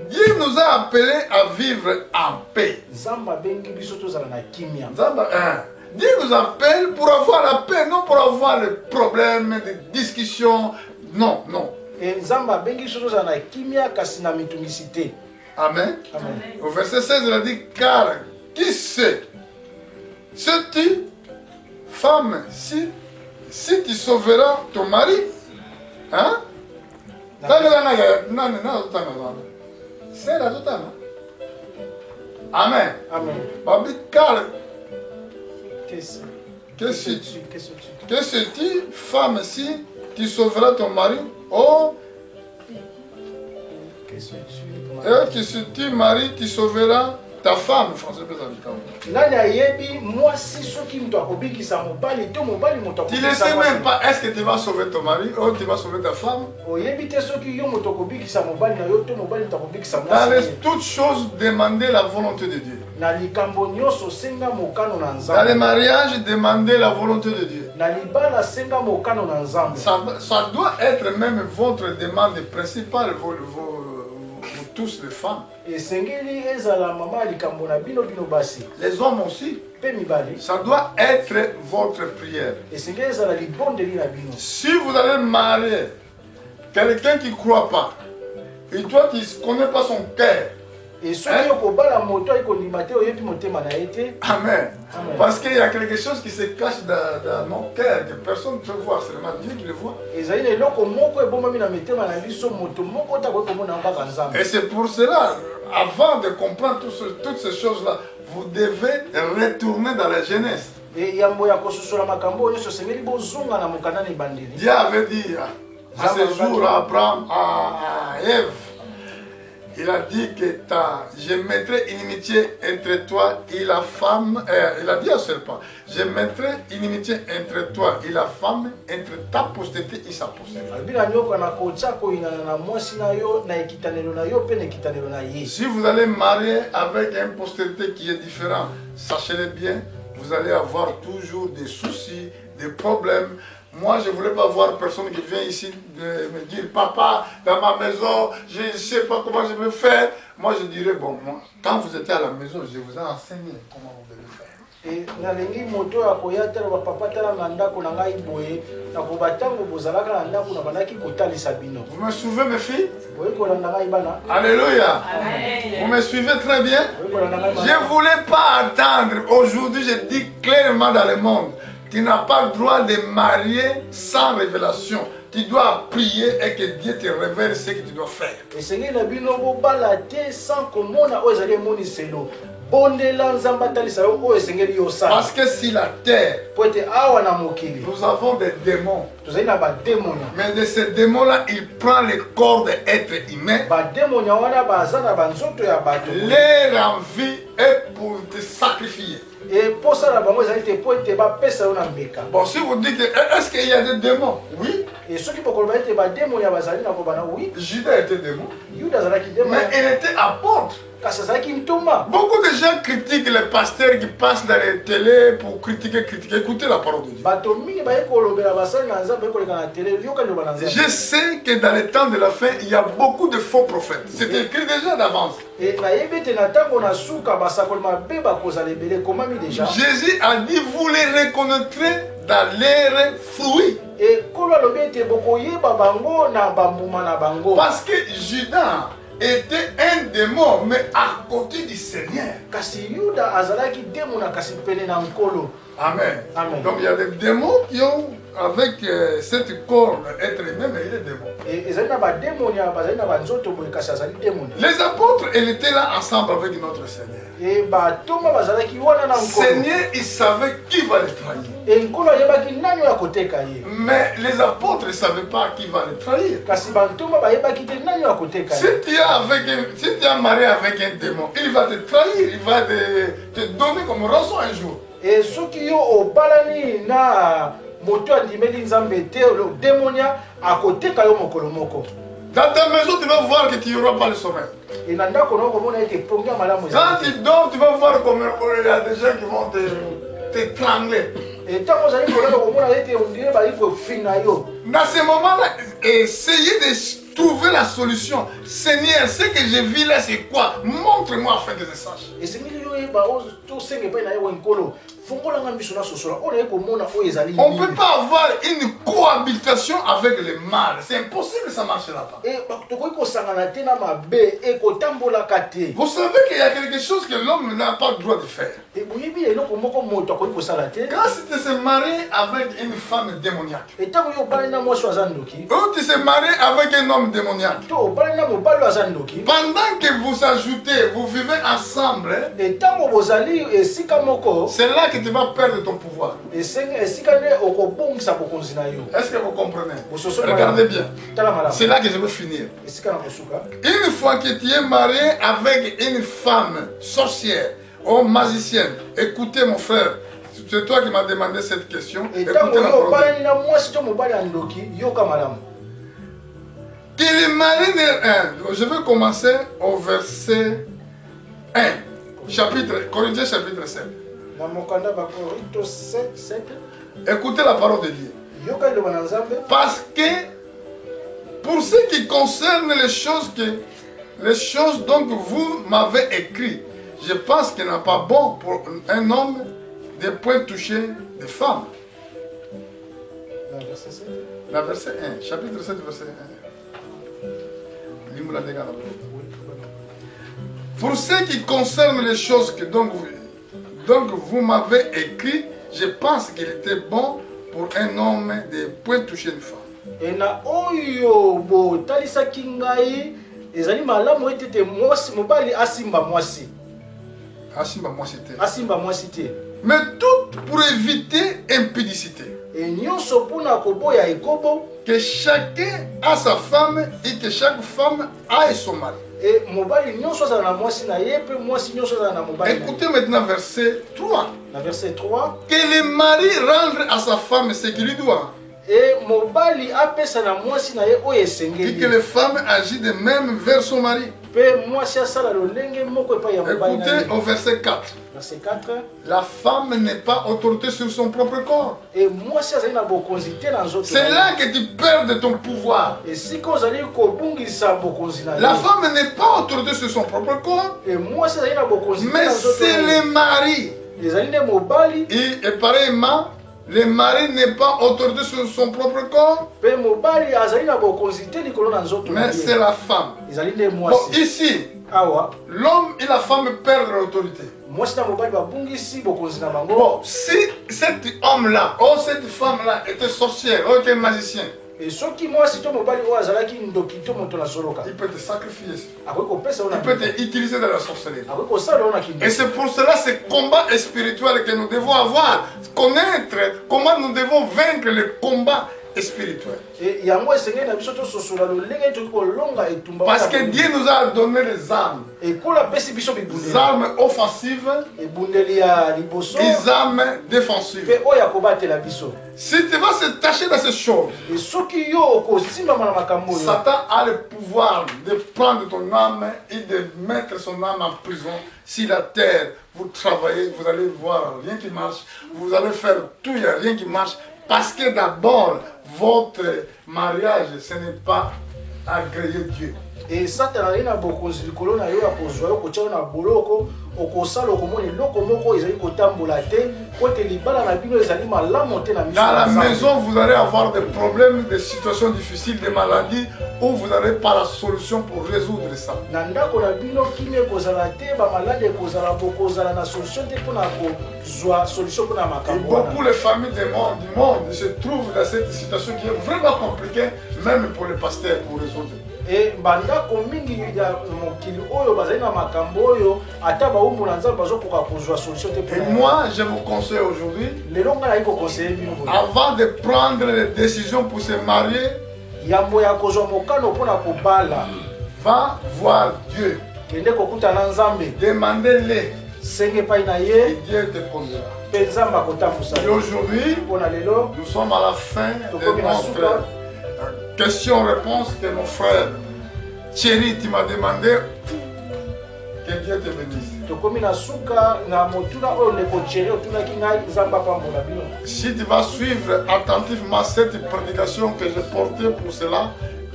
Dieu nous a appelés à vivre en paix. Dieu nous appelle pour avoir la paix, non pour avoir les problèmes, des discussions. Non, non. Amen. Amen. Au verset 16, il a dit, car qui sait, sais-tu, femme, si tu sauveras ton mari, hein? Amen. Amen. Car que sais-tu, femme, si tu sauveras ton mari, oh, et que si tu maries, tu sauveras ta femme. Tu ne sais même pas, est-ce que tu vas sauver ton mari ou tu vas sauver ta femme? Dans toutes choses, demandez la volonté de Dieu. Dans les mariages, demandez la volonté de Dieu. Ça doit être même votre demande principale, vous tous les femmes. Les hommes aussi. Ça doit être votre prière. Si vous allez marier quelqu'un qui ne croit pas, et toi tu ne connais pas son cœur, Amen. Parce qu'il y a quelque chose qui se cache dans nos cœurs que personne ne peut voir, c'est seulement Dieu qui le voit. Et c'est pour cela, avant de comprendre toutes ces choses-là, vous devez retourner dans la jeunesse. Dieu avait dit à ce jour à Abraham, à Ève, il a dit que je mettrai inimitié entre toi et la femme. Il a dit à serpent, je mettrai inimitié entre toi et la femme, entre ta postérité et sa postérité. Si vous allez marier avec une postérité qui est différente, sachez-le bien, vous allez avoir toujours des soucis, des problèmes. Moi, je ne voulais pas voir personne qui vient ici me dire, papa, dans ma maison, je ne sais pas comment je vais faire. Moi, je dirais, bon, moi, quand vous étiez à la maison, je vous ai enseigné comment vous devez faire. Vous me suivez, mes filles? Alléluia. Amen. Vous me suivez très bien? Je ne voulais pas attendre. Aujourd'hui, je dis clairement dans le monde, tu n'as pas le droit de marier sans révélation. Tu dois prier et que Dieu te révèle ce que tu dois faire. bondela nzambe atalisa yo oyo esengeli yo sala. Parce que si la terre, Po ete awa na mokili nous avons des démons. tozali na bademonia. Mais de ces démons-là, il prend le corps d'être humain, Bademonia wana baza na banzoto ya bato. les envie et pour te sacrifier. E posa na bango ezali te po ete bapesa yo na mbeka. Bon, si vous dites que est-ce qu'il y a des démons? Oui, E soki bokoloba ete bademonia bazali na kobana oui, Judas était démon, Yuda azalaki mais demonia il était apôtre. kasi azalaki ntoma. Beaucoup de gens critiquent les pasteurs qui passent dans les télés pour critiquer. Écoutez la parole de Dieu. Bato mingi baye kolobela basali na nzambe koleka na tele yoka liloba na nzambe. Je sais que dans les temps de la fin, il y a beaucoup de faux prophètes. C'était écrit déjà d'avance. E nayebi ete na ntango na suka basakoli mabe bakozala ebele ekomami deja. Jésus a dit, vous les reconnaîtrez dans leurs fruits. E kolo alobi ete bokoyeba bango na bambuma na bango. Parce que Judas était un démon, mais à côté du Seigneur. Kasi Yuda azalaki demona kasi pene na nkolo. Amen. Amen. Donc il y a des démons qui ont, avec cette corps être humain, mais il est démon. E ezali na bademonia bazali na banzoto boye kasi azali demonia. Les apôtres, ils étaient là ensemble avec notre Seigneur. E batoma bazalaki wana na nkolo. Seigneur, il savait qui va le trahir. E nkolo ayebaki nani oyo akoteka ye. Mais les apôtres ne savaient pas qui va le trahir. Kasi bantoma bayebaki te nani oyo akoteka Si ye. tu es marié avec un démon, il va te trahir, il va te donner comme rançon un jour. E soki yo obalani na moto andimeli nzambe te demonia akoteka yo mokolo moko. Dans ta maison, tu vas voir que tu n'auras pas le sommeil. E na ndako na okomona ete pongi ya malamu Quand ezali. tu dors, tu vas voir comme il y a des gens qui vont t'étrangler. E ntango ozali kolala okomona ete ondire bali kofina yo. Dans ces moments-là, essayez de trouver la solution. Seigneur, ce que je vis là, c'est quoi? Montre-moi afin que je sache. Esengeli yo yeba tosenga epai na ye wa nkolo fungolanga miso na sosola oyo naye komona oyo ezali On ne peut pas avoir une cohabitation avec le mal. C'est impossible, ça ne marchera pas. e tokoki kosangana te na mabe ekotambolaka te. Vous savez qu'il y a quelque chose que l'homme n'a pas le droit de faire. E boyebi eloko moko moto akoki kosala te. Quand tu te maries avec une femme démoniaque, E ntango yo obalani na mwasi oyo aza ndoki ou tu te maries avec un homme démoniaque, to obalani na mobali oyo aza ndoki pendant que vous ajoutez, vous vivez ensemble, e ntango bozali esika moko c'est là que tu vas perdre ton pouvoir. esika nde okobongisa bokonzi na yo. Est-ce que vous comprenez? Bososo Regardez bien. tala malamu C'est là que je veux finir. esika na kosuka. Une fois que tu es marié avec une femme sorcière ou magicienne, écoutez mon frère, c'est toi qui m'as demandé cette question. E Écoutez ntango la yo parole. obalani na mwasi to mobali ya ndoki yoka malamu. Que le mari ne... Je vais commencer au verset 1, chapitre, Corinthiens chapitre 7. Na mokanda bakorinto 7 Écoutez la parole de Dieu. yoka liloba na nzambe. Parce que pour ce qui concerne les choses dont vous m'avez écrit, je pense qu'il n'est pas bon pour un homme de point toucher des femmes. Na verset 7. La verset 1, chapitre 7, verset 1. Lis-moi la dégâts. Pour ce qui concerne les choses que donc vous m'avez écrit, je pense qu'il était bon pour un homme de point toucher une femme. E na oyo botalisaki ngai ezali malamu ete te mwasi mobali asimba mwasi Asimba, moi c'était. asimba mwasi te. Mais tout pour éviter impudicité. E nyonso mpona koboya ekobo. Que chacun a sa femme et que chaque femme a son mari. E mobali nyonso azala na mwasi na ye mpe mwasi nyonso azala na mobali na ye. Écoutez maintenant verset 3. Na verset 3. Que le mari rende à sa femme ce qu'il lui doit. E mobali apesa na mwasi na ye oyo Et esengeli. que les femmes agissent de même vers son mari. Mpe mwasi asala lolenge moko epai ya mobali na ye. Écoutez au verset 4. Verset 4. La femme n'est pas autorité sur son propre corps. E mwasi azali na bokonzi te na nzoto. C'est là que tu perds ton pouvoir. Esika ozali kobungisa bokonzi na ye. La femme n'est pas autorité sur son propre corps. E mwasi azali na bokonzi te Mais na nzoto. c'est le mari. Ezali nde mobali. Et pareillement, le mari n'est pas autorité sur son propre corps. Mpe mobali azali na bokonzi te likolo na nzoto na Mais c'est ye. la femme. Ezali nde Bon, mwasi. ici, Awa l'homme et la femme perdent l'autorité. mwasi na mobali babungisi bokonzi na bango. Bon, si cet homme-là, ou cette femme-là était sorcière, ou était magicien, Et ce qui moi si tu mobali o azalaki ndoki to moto na soloka. Il peut te sacrifier. Il peut te utiliser dans la sorcellerie. Et Et c'est pour cela ce combat spirituel que nous devons avoir. Connaître comment nous devons vaincre le combat spirituel. Parce que Dieu nous a donné les armes. Les armes offensives, les armes défensives. Si tu vas se tâcher dans ces choses, Satan a le pouvoir de prendre ton âme et de mettre son âme en prison. Si la terre, vous travaillez, vous allez voir rien qui marche, vous allez faire tout, il n'y a rien qui marche. Parce que d'abord, votre mariage, ce n'est pas agréé Dieu. Et Satan a beaucoup de colonnes à boloko, au kosalo komoni loko moko ezali kotambola te kote libala na bino ezali malamu te na miso. Dans la maison, vous allez avoir des problèmes, des situations difficiles, des maladies où vous n'avez pas la solution pour résoudre ça. Na ndako na bino kine kozala te ba malade kozala bokozala na solution te pona ko zwa solution pona makambo. Et beaucoup de familles du monde se trouvent dans cette situation qui est vraiment compliquée même pour les pasteurs pour résoudre. Et bandako mingi ya mokili oyo bazali na makambo oyo ata baumbu na nzambe bazokoka kozwa solution te. Et moi je vous conseille aujourd'hui, avant de prendre les décisions pour se marier, yambo ya kozwa mokano pona kobala, va voir Dieu, kende kokuta na nzambe, demandez-le, senge pai na ye, et Dieu te pondera. Et aujourd'hui, nous sommes à la fin de notre question-réponse que mon frère Thierry, tu m'as demandé. Que Dieu te bénisse. Si tu vas suivre attentivement cette prédication que j'ai portée pour cela,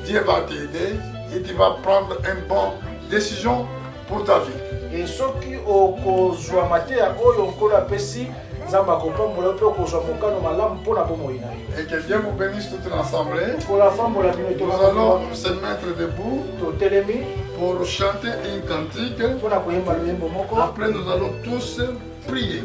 Dieu va t'aider et tu vas prendre une bonne décision pour ta vie. Et ce qui et que Dieu vous bénisse toute l'assemblée. Nous allons se mettre debout pour chanter une cantique. Après, nous allons tous prier.